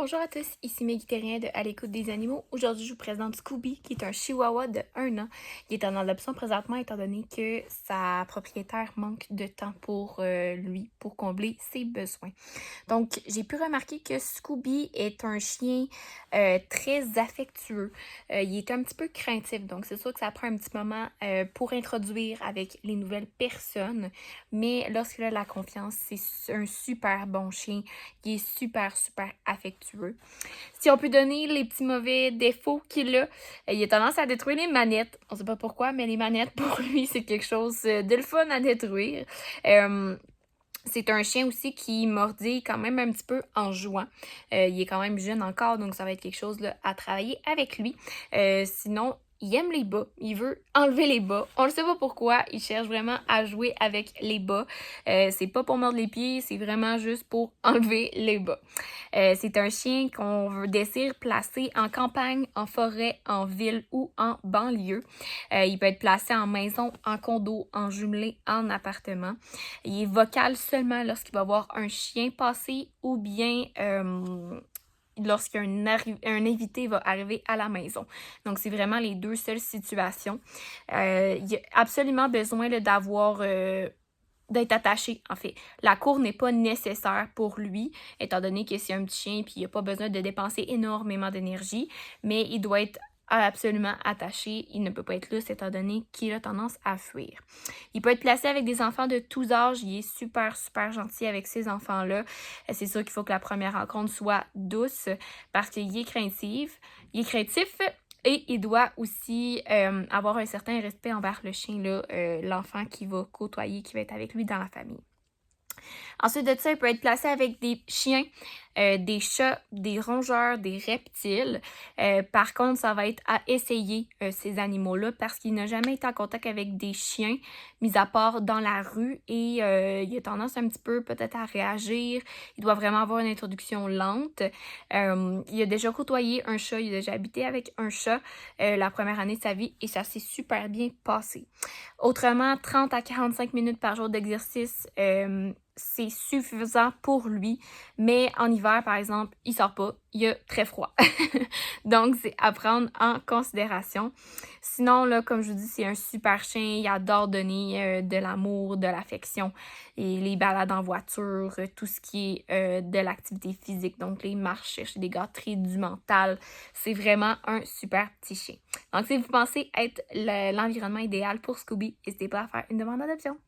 Bonjour à tous, ici Maggie Terrien de À l'écoute des animaux. Aujourd'hui, je vous présente Scooby, qui est un chihuahua de 1 an. Il est en adoption présentement étant donné que sa propriétaire manque de temps pour lui, pour combler ses besoins. Donc, j'ai pu remarquer que Scooby est un chien très affectueux. Il est un petit peu craintif, donc c'est sûr que ça prend un petit moment pour introduire avec les nouvelles personnes. Mais lorsqu'il a la confiance, c'est un super bon chien. Il est super, super affectueux. Si on peut donner les petits mauvais défauts qu'il a, il a tendance à détruire les manettes. On sait pas pourquoi, mais les manettes, pour lui, c'est quelque chose de le fun à détruire. C'est un chien aussi qui mordit quand même un petit peu en jouant. Il est quand même jeune encore, donc ça va être quelque chose là, à travailler avec lui. Sinon, il aime les bas. Il veut enlever les bas. On ne sait pas pourquoi. Il cherche vraiment à jouer avec les bas. C'est pas pour mordre les pieds, c'est vraiment juste pour enlever les bas. C'est un chien qu'on désire placer en campagne, en forêt, en ville ou en banlieue. Il peut être placé en maison, en condo, en jumelé, en appartement. Il est vocal seulement lorsqu'il va voir un chien passer ou bien lorsqu'un invité va arriver à la maison. Donc, c'est vraiment les deux seules situations. Il a absolument besoin d'avoir d'être attaché, en fait. La cour n'est pas nécessaire pour lui, étant donné que c'est un petit chien et il n'a pas besoin de dépenser énormément d'énergie, mais il doit être absolument attaché. Il ne peut pas être lousse, étant donné qu'il a tendance à fuir. Il peut être placé avec des enfants de tous âges. Il est super, super gentil avec ces enfants-là. C'est sûr qu'il faut que la première rencontre soit douce parce qu'il est craintif. Il est craintif. Et il doit aussi avoir un certain respect envers le chien, l'enfant qui va côtoyer, qui va être avec lui dans la famille. Ensuite de ça, il peut être placé avec des chiens, des chats, des rongeurs, des reptiles. Par contre, ça va être à essayer ces animaux-là parce qu'il n'a jamais été en contact avec des chiens, mis à part dans la rue. Et il a tendance un petit peu peut-être à réagir. Il doit vraiment avoir une introduction lente. Il a déjà côtoyé un chat, il a déjà habité avec un chat la première année de sa vie et ça s'est super bien passé. Autrement, 30 à 45 minutes par jour d'exercice, c'est suffisant pour lui. Mais en hiver, par exemple, il sort pas. Il a très froid. Donc, c'est à prendre en considération. Sinon, là, comme je vous dis, c'est un super chien. Il adore donner de l'amour, de l'affection. Et les balades en voiture, tout ce qui est de l'activité physique. Donc, les marches, chercher des gâteries du mental. C'est vraiment un super petit chien. Donc, si vous pensez être l'environnement idéal pour Scooby, n'hésitez pas à faire une demande d'adoption.